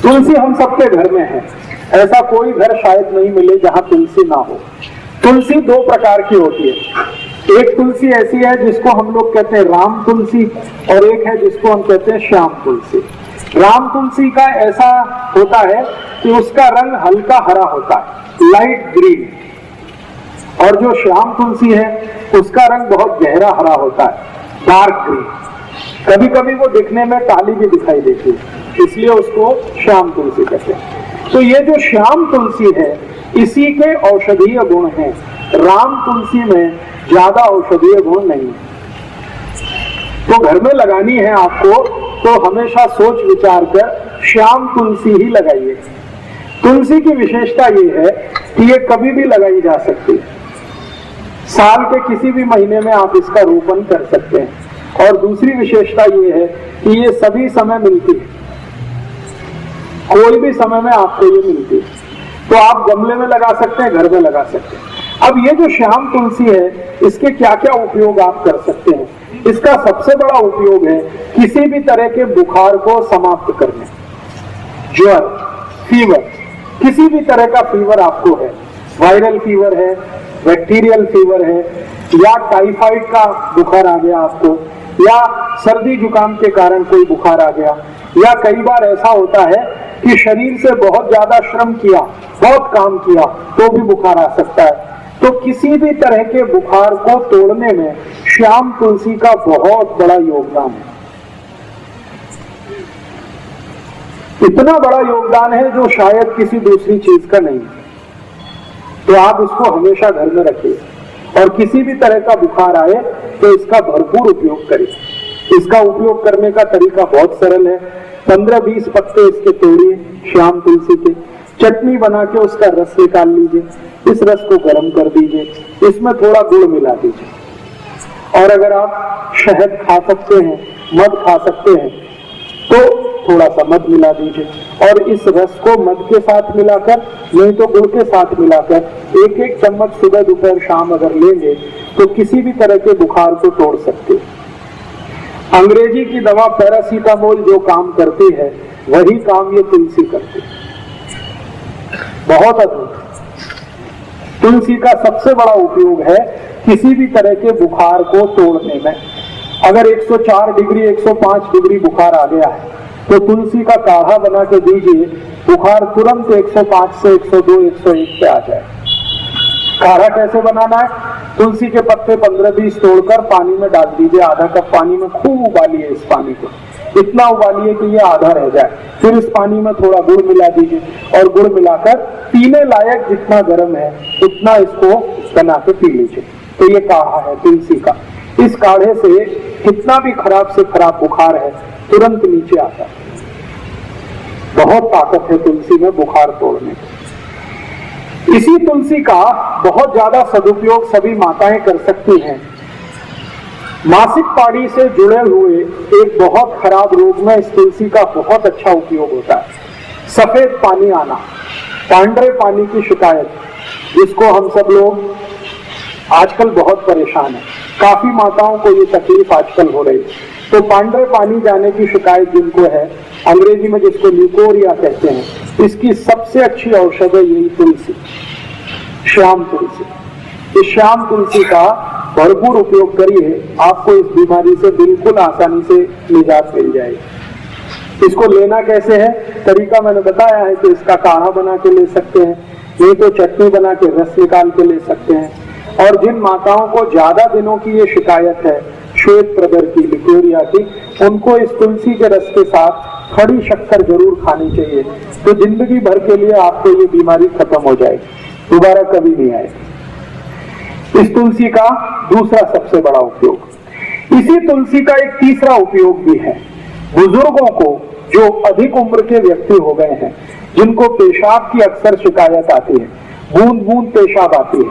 तुलसी हम सबके घर में है, ऐसा कोई घर शायद नहीं मिले जहां तुलसी ना हो। तुलसी दो प्रकार की होती है। एक तुलसी ऐसी है जिसको हम लोग कहते हैं राम तुलसी, और एक है जिसको हम कहते हैं श्याम तुलसी। राम तुलसी का ऐसा होता है कि उसका रंग हल्का हरा होता है, लाइट ग्रीन, और जो श्याम तुलसी है उसका रंग बहुत गहरा हरा होता है, डार्क ग्रीन। कभी कभी वो दिखने में काली भी दिखाई देती है, इसलिए उसको श्याम तुलसी कहते हैं। तो ये जो श्याम तुलसी है इसी के औषधीय गुण हैं। राम तुलसी में ज्यादा औषधीय गुण नहीं है। तो घर में लगानी है आपको तो हमेशा सोच विचार कर श्याम तुलसी ही लगाइए। तुलसी की विशेषता ये है कि ये कभी भी लगाई जा सकती है, साल के किसी भी महीने में आप इसका रोपण कर सकते हैं। और दूसरी विशेषता ये है कि ये सभी समय मिलती है, कोई भी समय में आपको ये मिलती है। तो आप गमले में लगा सकते हैं, घर में लगा सकते हैं। अब ये जो श्याम तुलसी है इसके क्या क्या उपयोग आप कर सकते हैं। इसका सबसे बड़ा उपयोग है किसी भी तरह के बुखार को समाप्त करने, ज्वर, फीवर, किसी भी तरह का फीवर आपको है, वायरल फीवर है, बैक्टीरियल फीवर है, या टाइफाइड का बुखार आ गया आपको, या सर्दी जुकाम के कारण कोई बुखार आ गया, या कई बार ऐसा होता है कि शरीर से बहुत ज्यादा श्रम किया, बहुत काम किया तो भी बुखार आ सकता है। तो किसी भी तरह के बुखार को तोड़ने में श्याम तुलसी का बहुत बड़ा योगदान है। इतना बड़ा योगदान है जो शायद किसी दूसरी चीज का नहीं। तो आप इसको हमेशा घर में रखिए, और किसी भी तरह का बुखार आए तो इसका भरपूर उपयोग करिए। इसका उपयोग करने का तरीका बहुत सरल है। 15-20 पत्ते इसके तोड़िए, श्याम तुलसी के, चटनी बना के उसका रस निकाल लीजिए, इस रस को गर्म कर दीजिए, इसमें थोड़ा गुड़ मिला दीजिए, और अगर आप शहद खा सकते हैं, मध खा सकते हैं तो थोड़ा सा मध मिला दीजिए, और इस रस को मध के साथ मिलाकर, नहीं तो गुड़ के साथ मिलाकर 1-1 चम्मच सुबह दोपहर शाम अगर लेंगे तो किसी भी तरह के बुखार को तोड़ सकते हैं। अंग्रेजी की दवा पैरासीटामोल जो काम करती है वही काम ये तुलसी करती है। बहुत अद्भुत। तुलसी का सबसे बड़ा उपयोग है किसी भी तरह के बुखार को तोड़ने में। अगर 104 डिग्री 105 डिग्री बुखार आ गया है तो तुलसी का काढ़ा बना के दीजिए, बुखार तुरंत 105 से 102 101 पे आ जाए। काढ़ा कैसे बनाना है? तुलसी के पत्ते 15-20 तोड़कर पानी में डाल दीजिए, आधा कप पानी में खूब उबालिए। इस पानी को इतना उबालिए कि ये आधा रह जाए, फिर इस पानी में थोड़ा गुड़ मिला दीजिए, और गुड़ मिलाकर पीने लायक जितना गर्म है उतना इसको बना के पी लीजिए। तो ये काढ़ा है तुलसी का। इस काढ़े से कितना भी खराब से खराब बुखार है तुरंत नीचे आता है। बहुत ताकत है तुलसी में बुखार तोड़ने। इसी तुलसी का बहुत ज्यादा सदुपयोग सभी माताएं कर सकती हैं। मासिक पानी से जुड़े हुए एक बहुत खराब रोग में इस तुलसी का बहुत अच्छा उपयोग होता है। सफेद पानी आना, पांडरे पानी की शिकायत, जिसको हम सब लोग आजकल बहुत परेशान है, काफी माताओं को ये तकलीफ आजकल हो रही है। तो पांडरे पानी जाने की शिकायत जिनको है, अंग्रेजी में जिसको ल्यूकोरिया कहते हैं, इसकी सबसे अच्छी औषध है यही तुलसी, श्याम तुलसी। इस श्याम तुलसी का भरपूर उपयोग करिए, आपको इस बीमारी से बिल्कुल आसानी से निजात मिल जाएगी। इसको लेना कैसे है? तरीका मैंने बताया है कि इसका काढ़ा बना के ले सकते हैं, नहीं तो चटनी बना के रस निकाल के ले सकते हैं। और जिन माताओं को ज्यादा दिनों की ये शिकायत है श्वेत प्रदर की, ल्यूकोरिया की, उनको इस तुलसी के रस के साथ खड़ी शक्कर जरूर खानी चाहिए। तो जिंदगी भर के लिए आपको ये बीमारी खत्म हो जाएगी, दोबारा कभी नहीं आएगी। इस तुलसी का दूसरा सबसे बड़ा उपयोग, इसी तुलसी का एक तीसरा उपयोग भी है। बुजुर्गों को जो अधिक उम्र के व्यक्ति हो गए हैं, जिनको पेशाब की अक्सर शिकायत आती है, बूंद बूंद पेशाब आती है,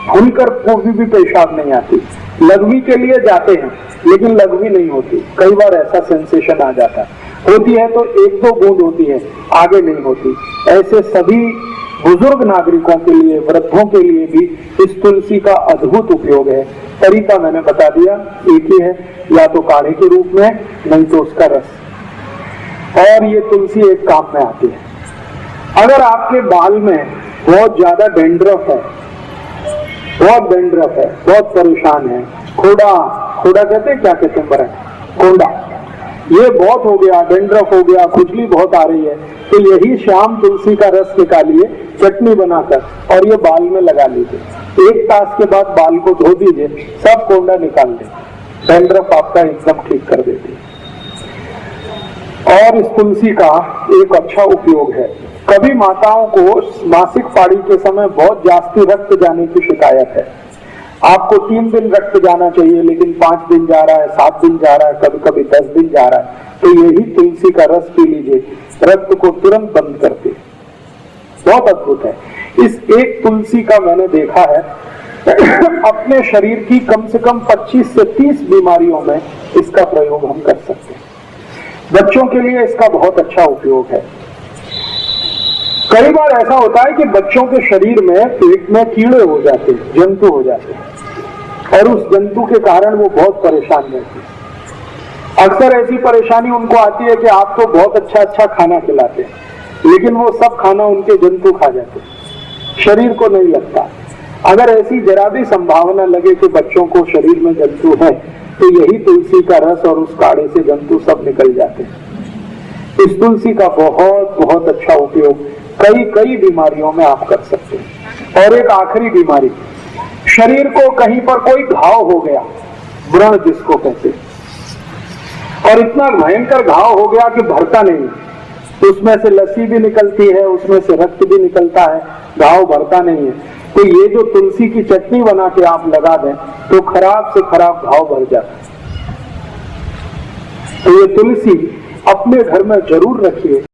खुलकर कभी भी पेशाब नहीं आती, लघवी के लिए जाते हैं लेकिन लघवी नहीं होती, कई बार ऐसा सेंसेशन आ जाता है, होती है तो 1-2 बूंद होती है, आगे नहीं होती। ऐसे सभी बुजुर्ग नागरिकों के लिए, वृद्धों के लिए भी इस तुलसी का अद्भुत उपयोग है। तरीका मैंने बता दिया, एक ही है, या तो काढ़े के रूप में, नहीं तो उसका रस। और ये तुलसी एक काम में आती है। अगर आपके बाल में बहुत ज्यादा डेंड्रफ है, बहुत डेंड्रफ है, बहुत परेशान है, खोड़ा कहते हैं, क्या कहते हैं, बड़ा कोंडा, ये बहुत हो गया, डेंड्रफ हो गया, खुजली बहुत आ रही है, तो यही शाम तुलसी का रस निकालिए चटनी बनाकर और ये बाल में लगा लीजिए। 1 तास के बाद बाल को धो दीजिए, सब कोंडा निकाल दे, डेंड्रफ आपका एकदम ठीक कर देती है। और इस तुलसी का एक अच्छा उपयोग है, कभी माताओं को मासिक पाड़ी के समय बहुत जास्ती रक्त जाने की शिकायत है। आपको 3 दिन रक्त जाना चाहिए, लेकिन 5 दिन जा रहा है, 7 दिन जा रहा है, कभी कभी 10 दिन जा रहा है, तो यही तुलसी का रस पी लीजिए, रक्त को तुरंत बंद करते, बहुत अद्भुत है। इस एक तुलसी का मैंने देखा है अपने शरीर की कम से कम 25 से 30 बीमारियों में इसका प्रयोग हम कर सकते हैं। बच्चों के लिए इसका बहुत अच्छा उपयोग है। कई बार ऐसा होता है कि बच्चों के शरीर में पेट में कीड़े हो जाते हैं, जंतु हो जाते हैं, और उस जंतु के कारण वो बहुत परेशान रहते हैं। अक्सर ऐसी परेशानी उनको आती है कि आप तो बहुत अच्छा खाना खिलाते हैं, लेकिन वो सब खाना उनके जंतु खा जाते हैं, शरीर को नहीं लगता। अगर ऐसी जरा भी संभावना लगे कि बच्चों को शरीर में जंतु है, तो यही तुलसी का रस और उस काढ़े से जंतु सब निकल जाते हैं। इस तुलसी का बहुत अच्छा उपयोग कई बीमारियों में आप कर सकते हैं। और एक आखिरी बीमारी, शरीर को कहीं पर कोई घाव हो गया, व्रण जिसको कहते हैं, और इतना भयंकर घाव हो गया कि भरता नहीं, उसमें से लस्सी भी निकलती है, उसमें से रक्त भी निकलता है, घाव भरता नहीं है, तो ये जो तुलसी की चटनी बना के आप लगा दें तो खराब से खराब घाव भर जाता है। तो ये तुलसी अपने घर में जरूर रखिए।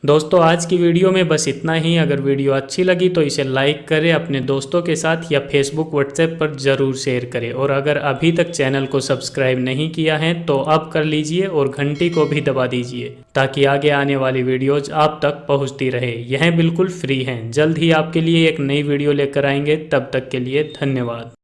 दोस्तों आज की वीडियो में बस इतना ही। अगर वीडियो अच्छी लगी तो इसे लाइक करें, अपने दोस्तों के साथ या फेसबुक व्हाट्सएप पर ज़रूर शेयर करें, और अगर अभी तक चैनल को सब्सक्राइब नहीं किया है तो अब कर लीजिए और घंटी को भी दबा दीजिए, ताकि आगे आने वाली वीडियोज़ आप तक पहुंचती रहे। यह बिल्कुल फ्री हैं। जल्द ही आपके लिए एक नई वीडियो लेकर आएंगे, तब तक के लिए धन्यवाद।